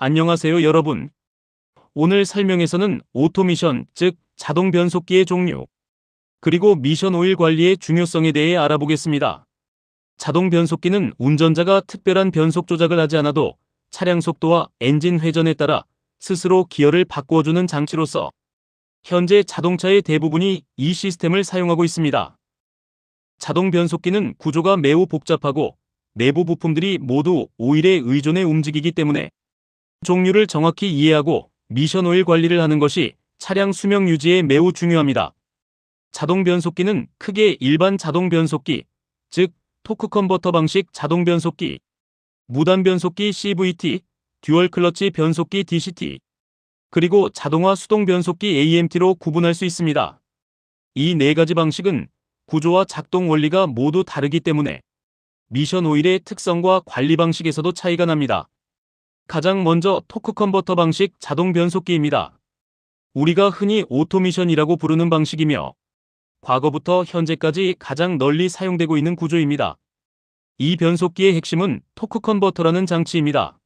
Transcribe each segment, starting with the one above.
안녕하세요 여러분. 오늘 설명에서는 오토미션, 즉 자동 변속기의 종류, 그리고 미션 오일 관리의 중요성에 대해 알아보겠습니다. 자동 변속기는 운전자가 특별한 변속 조작을 하지 않아도 차량 속도와 엔진 회전에 따라 스스로 기어를 바꾸어주는 장치로서 현재 자동차의 대부분이 이 시스템을 사용하고 있습니다. 자동 변속기는 구조가 매우 복잡하고 내부 부품들이 모두 오일에 의존해 움직이기 때문에 종류를 정확히 이해하고 미션 오일 관리를 하는 것이 차량 수명 유지에 매우 중요합니다. 자동 변속기는 크게 일반 자동 변속기, 즉 토크 컨버터 방식 자동 변속기, 무단 변속기 CVT, 듀얼 클러치 변속기 DCT, 그리고 자동화 수동 변속기 AMT로 구분할 수 있습니다. 이 네 가지 방식은 구조와 작동 원리가 모두 다르기 때문에 미션 오일의 특성과 관리 방식에서도 차이가 납니다. 가장 먼저 토크 컨버터 방식 자동 변속기입니다. 우리가 흔히 오토미션이라고 부르는 방식이며 과거부터 현재까지 가장 널리 사용되고 있는 구조입니다. 이 변속기의 핵심은 토크 컨버터라는 장치입니다.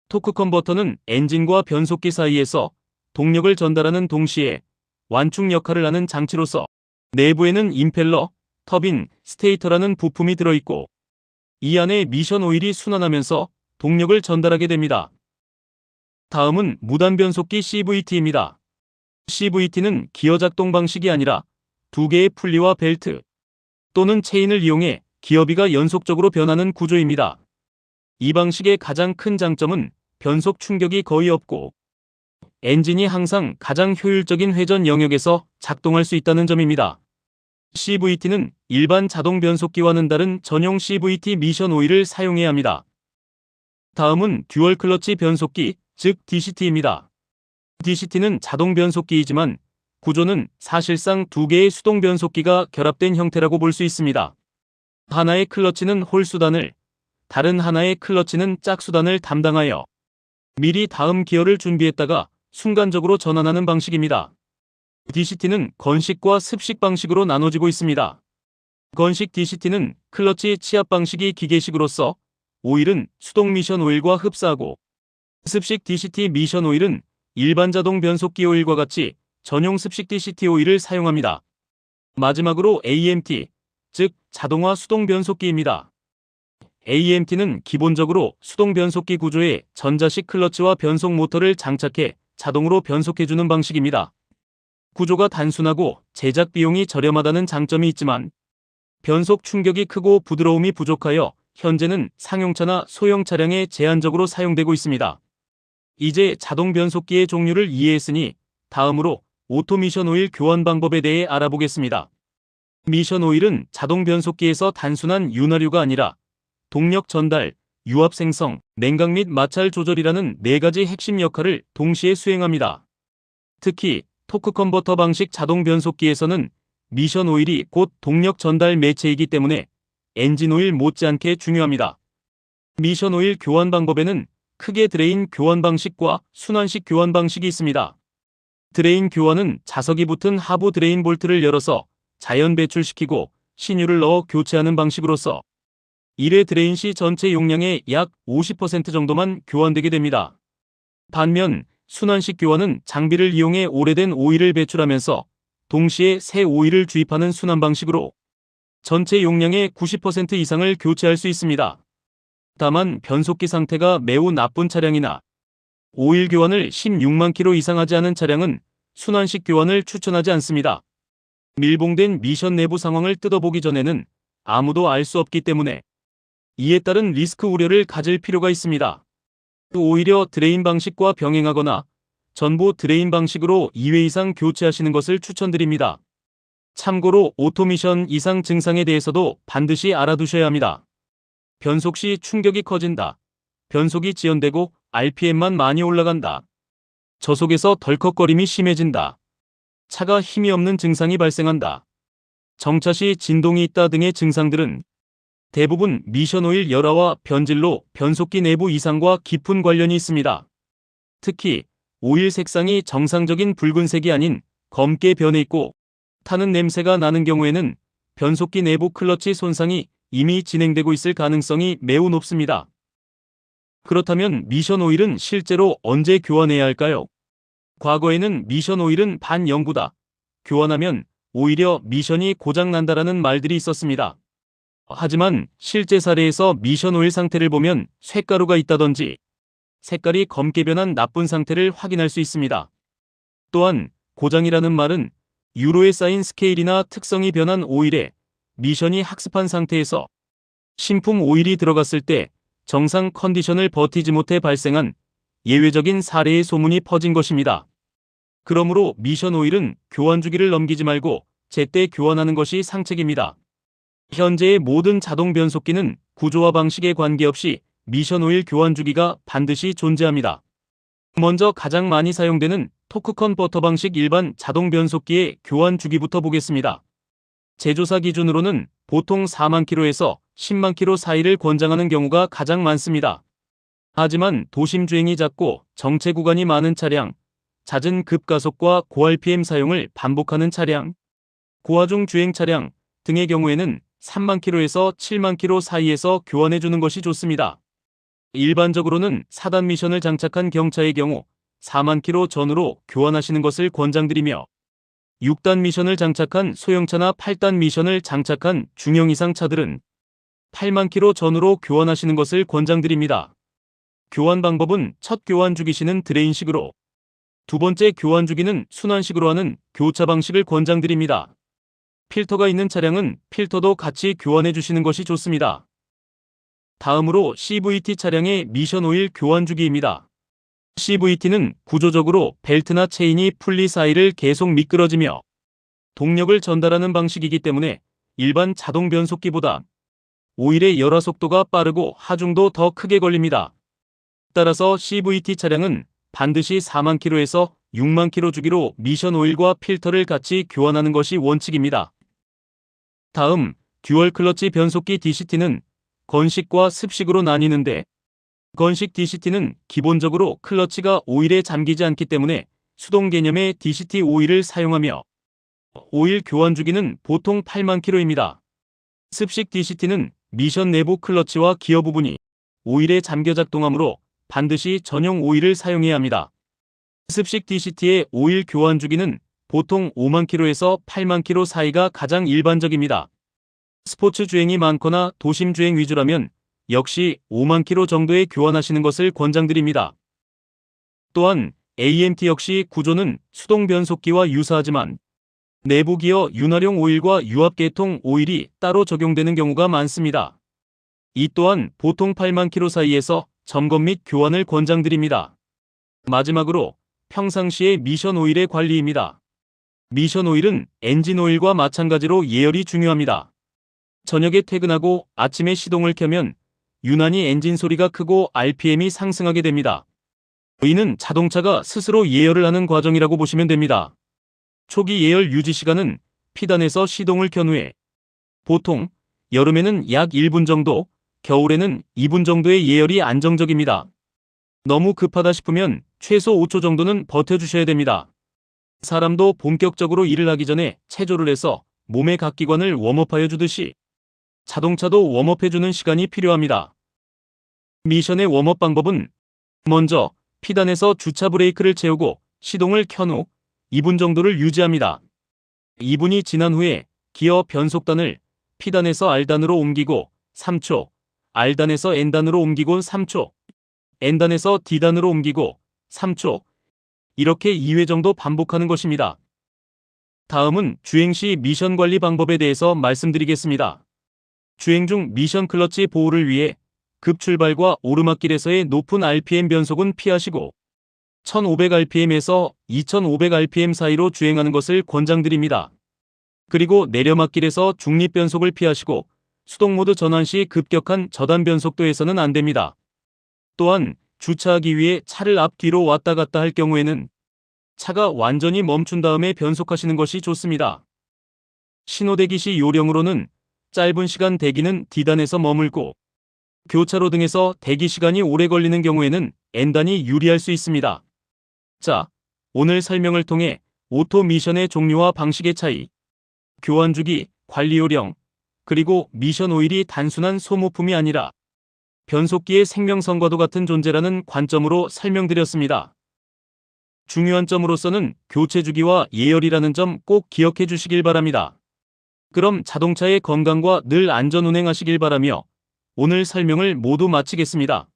토크 컨버터는 엔진과 변속기 사이에서 동력을 전달하는 동시에 완충 역할을 하는 장치로서 내부에는 임펠러, 터빈, 스테이터라는 부품이 들어있고 이 안에 미션 오일이 순환하면서 동력을 전달하게 됩니다. 다음은 무단 변속기 CVT입니다. CVT는 기어 작동 방식이 아니라 두 개의 풀리와 벨트 또는 체인을 이용해 기어비가 연속적으로 변하는 구조입니다. 이 방식의 가장 큰 장점은 변속 충격이 거의 없고 엔진이 항상 가장 효율적인 회전 영역에서 작동할 수 있다는 점입니다. CVT는 일반 자동 변속기와는 다른 전용 CVT 미션 오일을 사용해야 합니다. 다음은 듀얼 클러치 변속기, 즉 DCT입니다. DCT는 자동 변속기이지만 구조는 사실상 두 개의 수동 변속기가 결합된 형태라고 볼 수 있습니다. 하나의 클러치는 홀 수단을, 다른 하나의 클러치는 짝 수단을 담당하여 미리 다음 기어를 준비했다가 순간적으로 전환하는 방식입니다. DCT는 건식과 습식 방식으로 나눠지고 있습니다. 건식 DCT는 클러치 치압 방식이 기계식으로서 오일은 수동 미션 오일과 흡사하고 습식 DCT 미션 오일은 일반 자동 변속기 오일과 같이 전용 습식 DCT 오일을 사용합니다. 마지막으로 AMT, 즉 자동화 수동 변속기입니다. AMT는 기본적으로 수동 변속기 구조에 전자식 클러치와 변속 모터를 장착해 자동으로 변속해주는 방식입니다. 구조가 단순하고 제작 비용이 저렴하다는 장점이 있지만 변속 충격이 크고 부드러움이 부족하여 현재는 상용차나 소형 차량에 제한적으로 사용되고 있습니다. 이제 자동 변속기의 종류를 이해했으니 다음으로 오토미션 오일 교환 방법에 대해 알아보겠습니다. 미션 오일은 자동 변속기에서 단순한 윤활유가 아니라 동력 전달, 유압 생성, 냉각 및 마찰 조절이라는 네 가지 핵심 역할을 동시에 수행합니다. 특히 토크 컨버터 방식 자동 변속기에서는 미션 오일이 곧 동력 전달 매체이기 때문에 엔진 오일 못지않게 중요합니다. 미션 오일 교환 방법에는 크게 드레인 교환 방식과 순환식 교환 방식이 있습니다. 드레인 교환은 자석이 붙은 하부 드레인 볼트를 열어서 자연 배출시키고 신유를 넣어 교체하는 방식으로서 1회 드레인 시 전체 용량의 약 50% 정도만 교환되게 됩니다. 반면 순환식 교환은 장비를 이용해 오래된 오일을 배출하면서 동시에 새 오일을 주입하는 순환 방식으로 전체 용량의 90% 이상을 교체할 수 있습니다. 다만 변속기 상태가 매우 나쁜 차량이나 오일 교환을 16만 킬로 이상 하지 않은 차량은 순환식 교환을 추천하지 않습니다. 밀봉된 미션 내부 상황을 뜯어보기 전에는 아무도 알 수 없기 때문에 이에 따른 리스크 우려를 가질 필요가 있습니다. 오히려 드레인 방식과 병행하거나 전부 드레인 방식으로 2회 이상 교체하시는 것을 추천드립니다. 참고로 오토미션 이상 증상에 대해서도 반드시 알아두셔야 합니다. 변속 시 충격이 커진다. 변속이 지연되고 RPM만 많이 올라간다. 저속에서 덜컥거림이 심해진다. 차가 힘이 없는 증상이 발생한다. 정차 시 진동이 있다 등의 증상들은 대부분 미션 오일 열화와 변질로 변속기 내부 이상과 깊은 관련이 있습니다. 특히 오일 색상이 정상적인 붉은색이 아닌 검게 변해 있고 타는 냄새가 나는 경우에는 변속기 내부 클러치 손상이 이미 진행되고 있을 가능성이 매우 높습니다. 그렇다면 미션 오일은 실제로 언제 교환해야 할까요? 과거에는 미션 오일은 반영구다. 교환하면 오히려 미션이 고장난다라는 말들이 있었습니다. 하지만 실제 사례에서 미션 오일 상태를 보면 쇳가루가 있다든지 색깔이 검게 변한 나쁜 상태를 확인할 수 있습니다. 또한 고장이라는 말은 유로에 쌓인 스케일이나 특성이 변한 오일에 미션이 학습한 상태에서 신품 오일이 들어갔을 때 정상 컨디션을 버티지 못해 발생한 예외적인 사례의 소문이 퍼진 것입니다. 그러므로 미션 오일은 교환 주기를 넘기지 말고 제때 교환하는 것이 상책입니다. 현재의 모든 자동 변속기는 구조와 방식에 관계없이 미션 오일 교환 주기가 반드시 존재합니다. 먼저 가장 많이 사용되는 토크 컨버터 방식 일반 자동 변속기의 교환 주기부터 보겠습니다. 제조사 기준으로는 보통 4만 킬로에서 10만 킬로 사이를 권장하는 경우가 가장 많습니다. 하지만 도심 주행이 잦고 정체 구간이 많은 차량, 잦은 급가속과 고-RPM 사용을 반복하는 차량, 고하중 주행 차량 등의 경우에는 3만 킬로에서 7만 킬로 사이에서 교환해주는 것이 좋습니다. 일반적으로는 4단 미션을 장착한 경차의 경우 4만 킬로 전후로 교환하시는 것을 권장드리며 6단 미션을 장착한 소형차나 8단 미션을 장착한 중형 이상 차들은 8만 킬로 전후로 교환하시는 것을 권장드립니다. 교환 방법은 첫 교환 주기 시는 드레인식으로, 두 번째 교환 주기는 순환식으로 하는 교차 방식을 권장드립니다. 필터가 있는 차량은 필터도 같이 교환해 주시는 것이 좋습니다. 다음으로 CVT 차량의 미션 오일 교환 주기입니다. CVT는 구조적으로 벨트나 체인이 풀리 사이를 계속 미끄러지며 동력을 전달하는 방식이기 때문에 일반 자동 변속기보다 오일의 열화 속도가 빠르고 하중도 더 크게 걸립니다. 따라서 CVT 차량은 반드시 4만 킬로에서 6만 킬로 주기로 미션 오일과 필터를 같이 교환하는 것이 원칙입니다. 다음, 듀얼 클러치 변속기 DCT는 건식과 습식으로 나뉘는데, 건식 DCT는 기본적으로 클러치가 오일에 잠기지 않기 때문에 수동 개념의 DCT 오일을 사용하며 오일 교환 주기는 보통 8만 킬로입니다. 습식 DCT는 미션 내부 클러치와 기어 부분이 오일에 잠겨 작동하므로 반드시 전용 오일을 사용해야 합니다. 습식 DCT의 오일 교환 주기는 보통 5만 킬로에서 8만 킬로 사이가 가장 일반적입니다. 스포츠 주행이 많거나 도심 주행 위주라면 역시 5만 킬로 정도에 교환하시는 것을 권장드립니다. 또한 AMT 역시 구조는 수동 변속기와 유사하지만 내부 기어 윤활용 오일과 유압계통 오일이 따로 적용되는 경우가 많습니다. 이 또한 보통 8만 킬로 사이에서 점검 및 교환을 권장드립니다. 마지막으로 평상시의 미션 오일의 관리입니다. 미션 오일은 엔진 오일과 마찬가지로 예열이 중요합니다. 저녁에 퇴근하고 아침에 시동을 켜면 유난히 엔진 소리가 크고 RPM이 상승하게 됩니다. 이는 자동차가 스스로 예열을 하는 과정이라고 보시면 됩니다. 초기 예열 유지 시간은 피단에서 시동을 켠 후에 보통 여름에는 약 1분 정도, 겨울에는 2분 정도의 예열이 안정적입니다. 너무 급하다 싶으면 최소 5초 정도는 버텨주셔야 됩니다. 사람도 본격적으로 일을 하기 전에 체조를 해서 몸의 각 기관을 웜업하여 주듯이 자동차도 웜업해주는 시간이 필요합니다. 미션의 웜업 방법은 먼저 피단에서 주차 브레이크를 채우고 시동을 켠 후 2분 정도를 유지합니다. 2분이 지난 후에 기어 변속단을 P단에서 R단으로 옮기고 3초, R단에서 N단으로 옮기고 3초, N단에서 D단으로 옮기고 3초, 이렇게 2회 정도 반복하는 것입니다. 다음은 주행 시 미션 관리 방법에 대해서 말씀드리겠습니다. 주행 중 미션 클러치 보호를 위해 급출발과 오르막길에서의 높은 RPM 변속은 피하시고 1500rpm에서 2500rpm 사이로 주행하는 것을 권장드립니다. 그리고 내려막길에서 중립 변속을 피하시고 수동 모드 전환 시 급격한 저단 변속도에서는 안 됩니다. 또한 주차하기 위해 차를 앞뒤로 왔다 갔다 할 경우에는 차가 완전히 멈춘 다음에 변속하시는 것이 좋습니다. 신호대기 시 요령으로는 짧은 시간 대기는 D단에서 머물고 교차로 등에서 대기 시간이 오래 걸리는 경우에는 N단이 유리할 수 있습니다. 자, 오늘 설명을 통해 오토 미션의 종류와 방식의 차이, 교환 주기, 관리 요령, 그리고 미션 오일이 단순한 소모품이 아니라 변속기의 생명선과도 같은 존재라는 관점으로 설명드렸습니다. 중요한 점으로서는 교체 주기와 예열이라는 점 꼭 기억해 주시길 바랍니다. 그럼 자동차의 건강과 늘 안전 운행하시길 바라며 오늘 설명을 모두 마치겠습니다.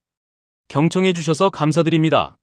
경청해 주셔서 감사드립니다.